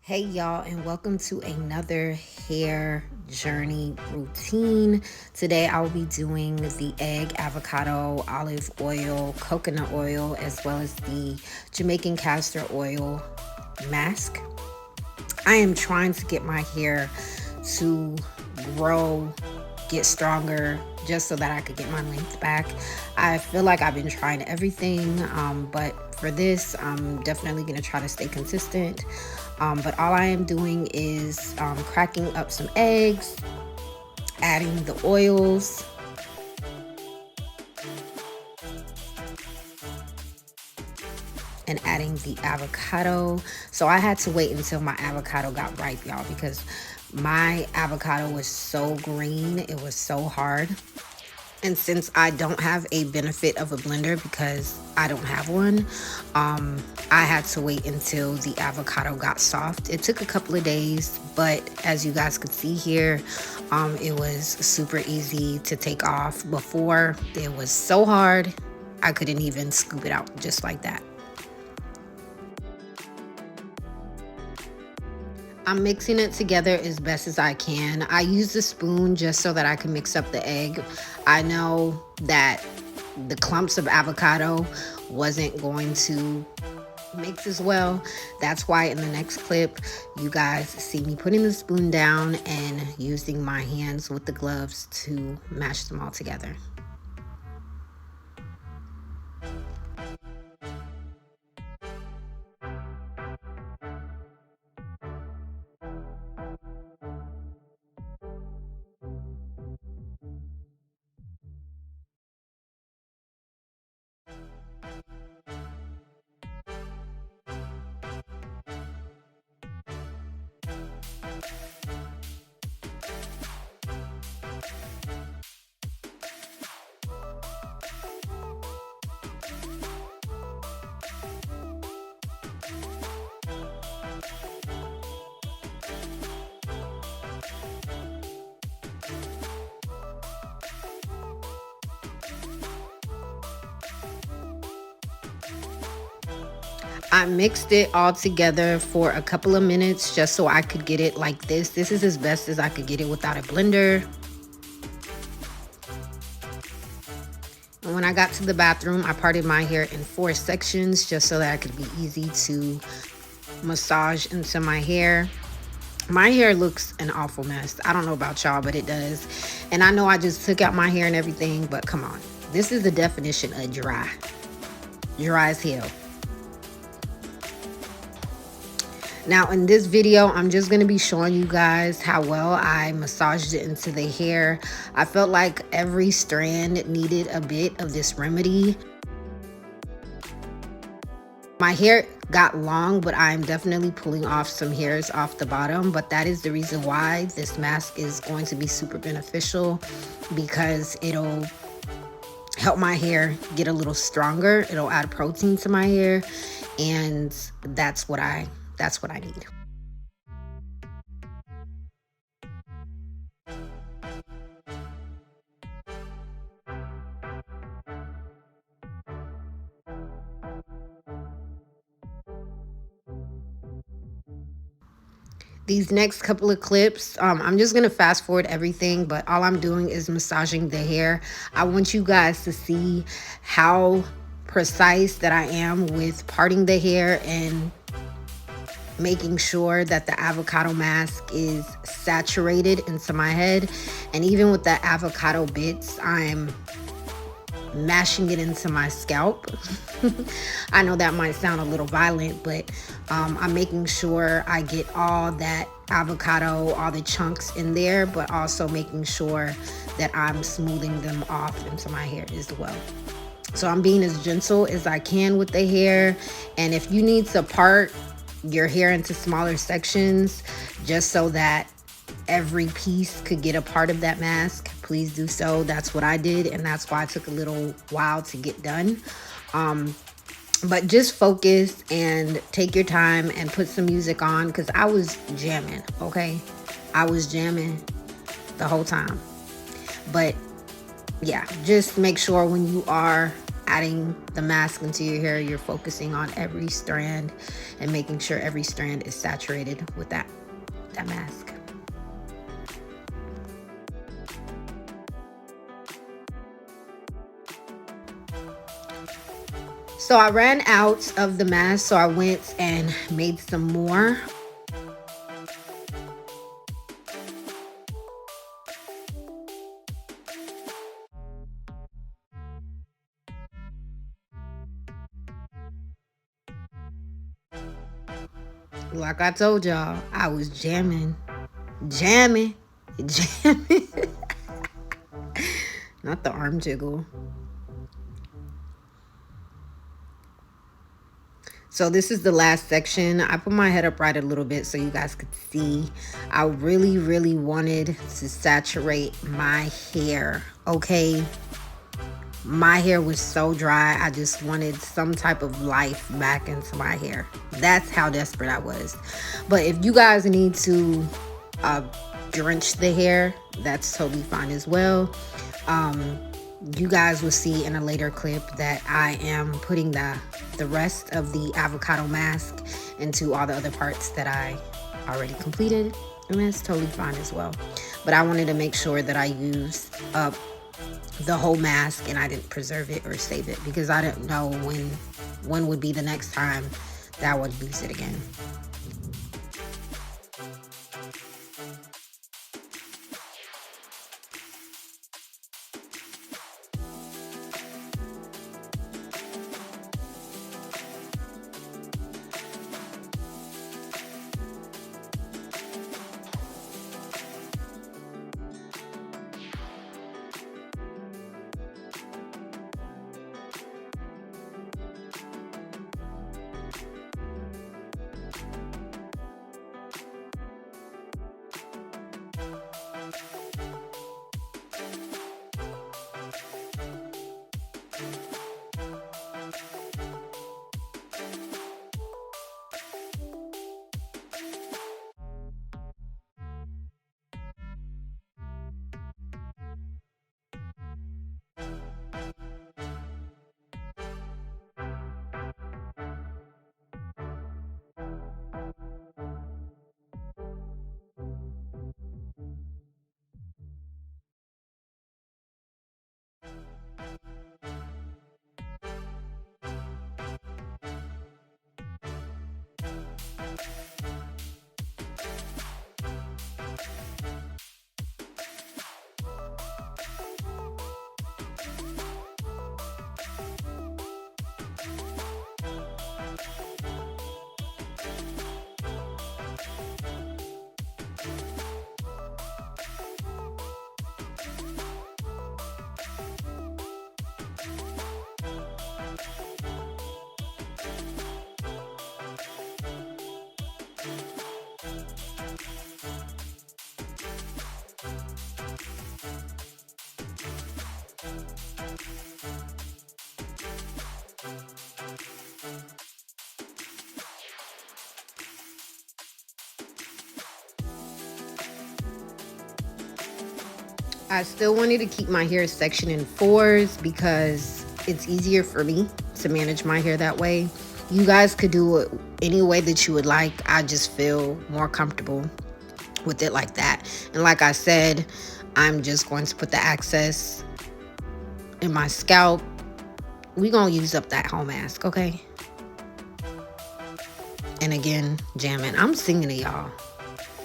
Hey y'all, and welcome to another hair journey routine. Today I will be doing the egg, avocado, olive oil, coconut oil, as well as the Jamaican castor oil mask. I am trying to get my hair to grow, get stronger, just so that I could get my length back. I feel like I've been trying everything, but for this, I'm definitely gonna try to stay consistent. But all I am doing is cracking up some eggs, adding the oils, and adding the avocado. So I had to wait until my avocado got ripe, y'all, because my avocado was so green, it was so hard. And since I don't have a benefit of a blender because I don't have one, I had to wait until the avocado got soft. It took a couple of days, but as you guys could see here, it was super easy to take off. Before, it was so hard, I couldn't even scoop it out just like that. I'm mixing it together as best as I can. I use the spoon just so that I can mix up the egg. I know that the clumps of avocado wasn't going to mix as well. That's why in the next clip, you guys see me putting the spoon down and using my hands with the gloves to mash them all together. I mixed it all together for a couple of minutes just so I could get it like this. This is as best as I could get it without a blender. And when I got to the bathroom, I parted my hair in 4 sections just so that it could be easy to massage into my hair. My hair looks an awful mess. I don't know about y'all, but it does. And I know I just took out my hair and everything, but come on. This is the definition of dry. Dry as hell. Now in this video, I'm just going to be showing you guys how well I massaged it into the hair. I felt like every strand needed a bit of this remedy. My hair got long, but I'm definitely pulling off some hairs off the bottom. But that is the reason why this mask is going to be super beneficial, because it'll help my hair get a little stronger. It'll add protein to my hair, and that's what I need. These next couple of clips, I'm just gonna fast forward everything, but all I'm doing is massaging the hair. I want you guys to see how precise that I am with parting the hair and making sure that the avocado mask is saturated into my head. And even with the avocado bits, I'm mashing it into my scalp. I know that might sound a little violent, but I'm making sure I get all that avocado, all the chunks in there, but also making sure that I'm smoothing them off into my hair as well. So I'm being as gentle as I can with the hair. And if you need to part your hair into smaller sections just so that every piece could get a part of that mask, please do so. That's what I did, and that's why it took a little while to get done. But just focus and take your time and put some music on, because I was jamming, okay? I was jamming the whole time. But yeah, just make sure when you are adding the mask into your hair, you're focusing on every strand and making sure every strand is saturated with that mask. So I ran out of the mask, so I went and made some more. Like I told y'all, I was jamming, jamming, jamming. Not the arm jiggle. So this is the last section. I put my head up right a little bit so you guys could see. I really, really wanted to saturate my hair, okay? My hair was so dry. I just wanted some type of life back into my hair. That's how desperate I was. But if you guys need to uh, drench the hair, that's totally fine as well. Um, you guys will see in a later clip that I am putting the rest of the avocado mask into all the other parts that I already completed, and that's totally fine as well. But I wanted to make sure that I used up the whole mask and I didn't preserve it or save it, because I didn't know when would be the next time that I would use it again. I still wanted to keep my hair section in fours because it's easier for me to manage my hair that way. You guys could do it any way that you would like. I just feel more comfortable with it like that. And like I said, I'm just going to put the excess in my scalp. We gonna use up that whole mask, okay? And again, jamming. I'm singing to y'all.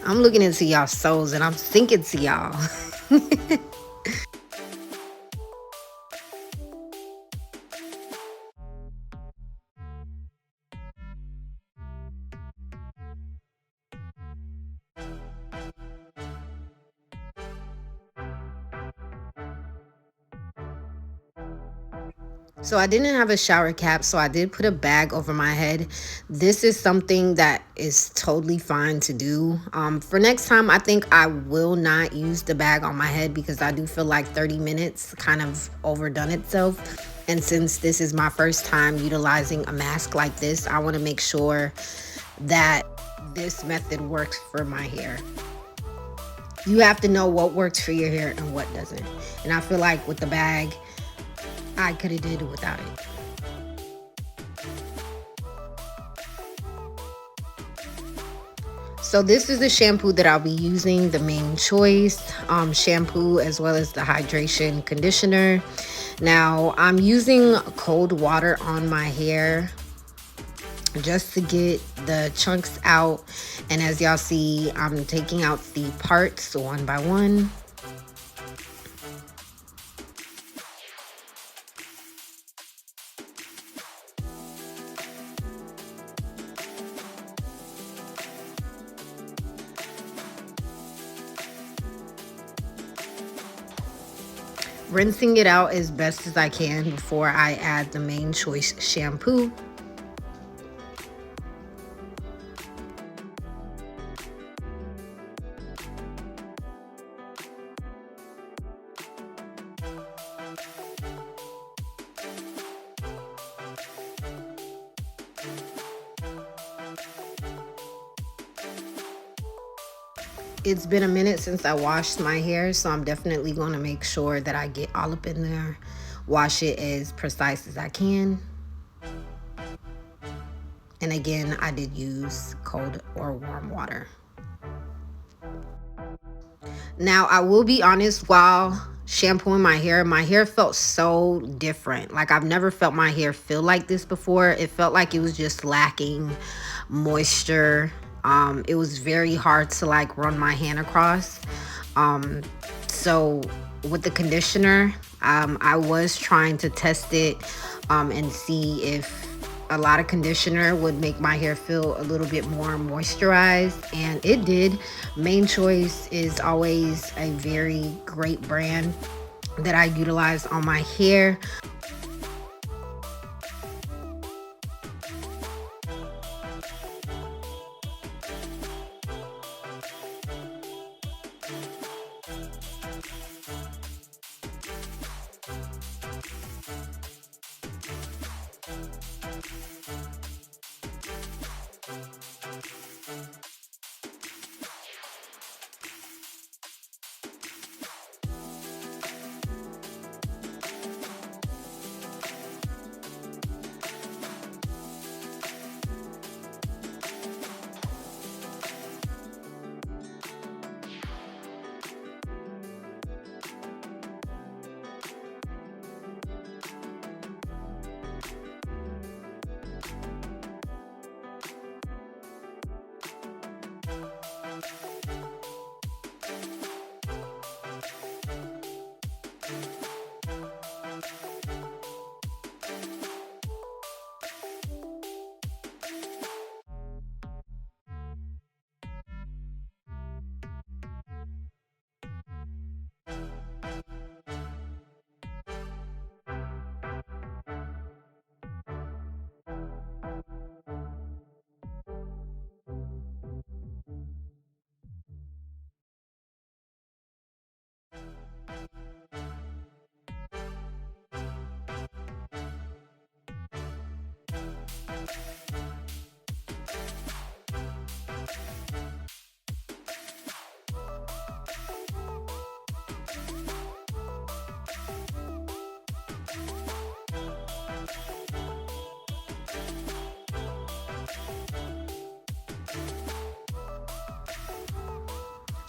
I'm looking into y'all souls and I'm singing to y'all. So I didn't have a shower cap, so I did put a bag over my head. This is something that is totally fine to do. For next time, I think I will not use the bag on my head because I do feel like 30 minutes kind of overdone itself. And since this is my first time utilizing a mask like this, I want to make sure that this method works for my hair. You have to know what works for your hair and what doesn't. And I feel like with the bag, I could have did it without it. So this is the shampoo that I'll be using, the Main Choice shampoo, as well as the hydration conditioner. Now I'm using cold water on my hair just to get the chunks out. And as y'all see, I'm taking out the parts one by one. Rinsing it out as best as I can before I add the Main Choice shampoo. It's been a minute since I washed my hair, so I'm definitely going to make sure that I get all up in there, wash it as precise as I can. And again, I did use cold or warm water. Now, I will be honest, while shampooing my hair felt so different. Like I've never felt my hair feel like this before. It felt like it was just lacking moisture. It was very hard to like run my hand across. Um, so with the conditioner, I was trying to test it and see if a lot of conditioner would make my hair feel a little bit more moisturized, and it did. Main Choice is always a very great brand that I utilize on my hair.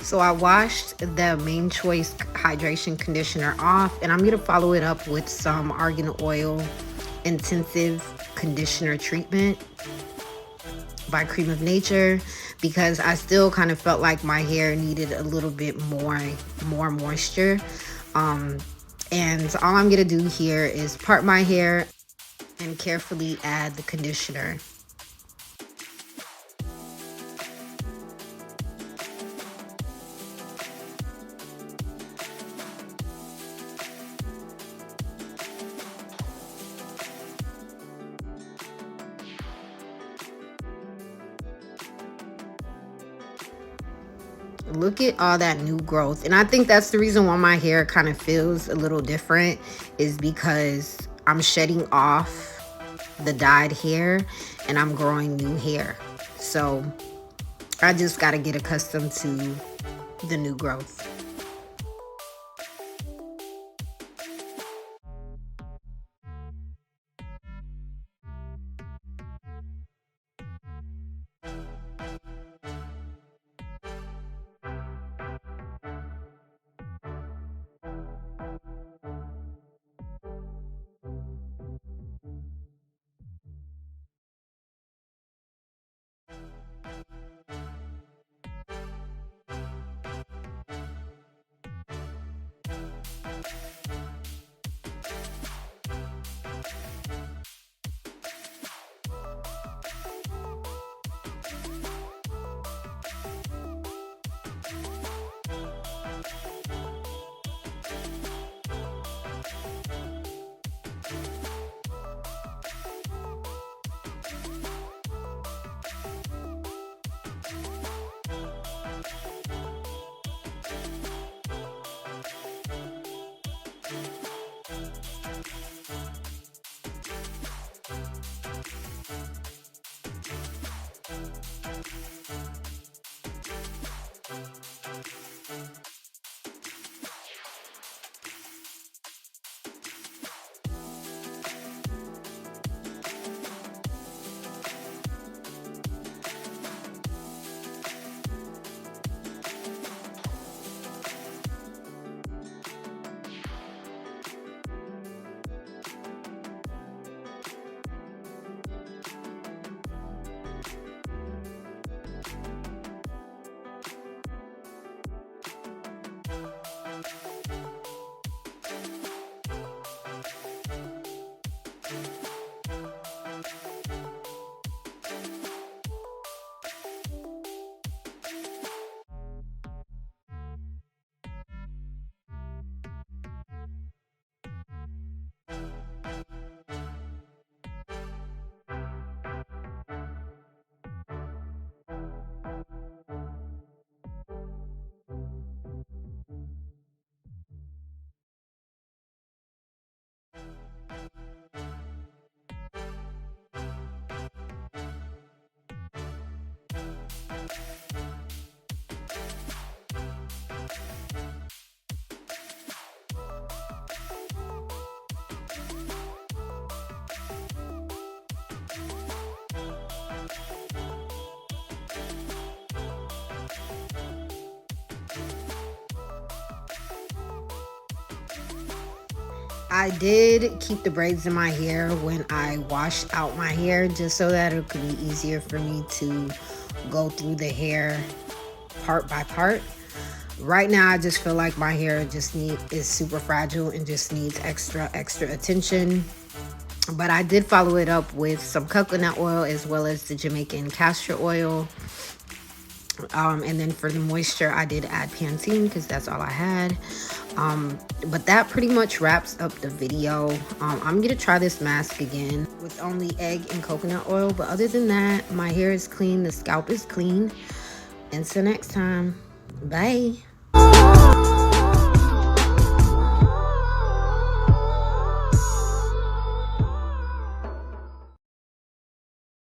So I washed the Main Choice hydration conditioner off, and I'm going to follow it up with some argan oil intensive conditioner treatment by Cream of Nature, because I still kind of felt like my hair needed a little bit more moisture. And all I'm going to do here is part my hair and carefully add the conditioner. Look at all that new growth. And I think that's the reason why my hair kind of feels a little different, is because I'm shedding off the dyed hair and I'm growing new hair. So I just got to get accustomed to the new growth. I did keep the braids in my hair when I washed out my hair, just so that it could be easier for me to go through the hair part by part. Right now, I just feel like my hair is super fragile and just needs extra attention. But I did follow it up with some coconut oil as well as the Jamaican castor oil. And then for the moisture, I did add Pantene because that's all I had. But that pretty much wraps up the video. I'm gonna try this mask again with only egg and coconut oil. But other than that, my hair is clean, the scalp is clean. Until next time, bye.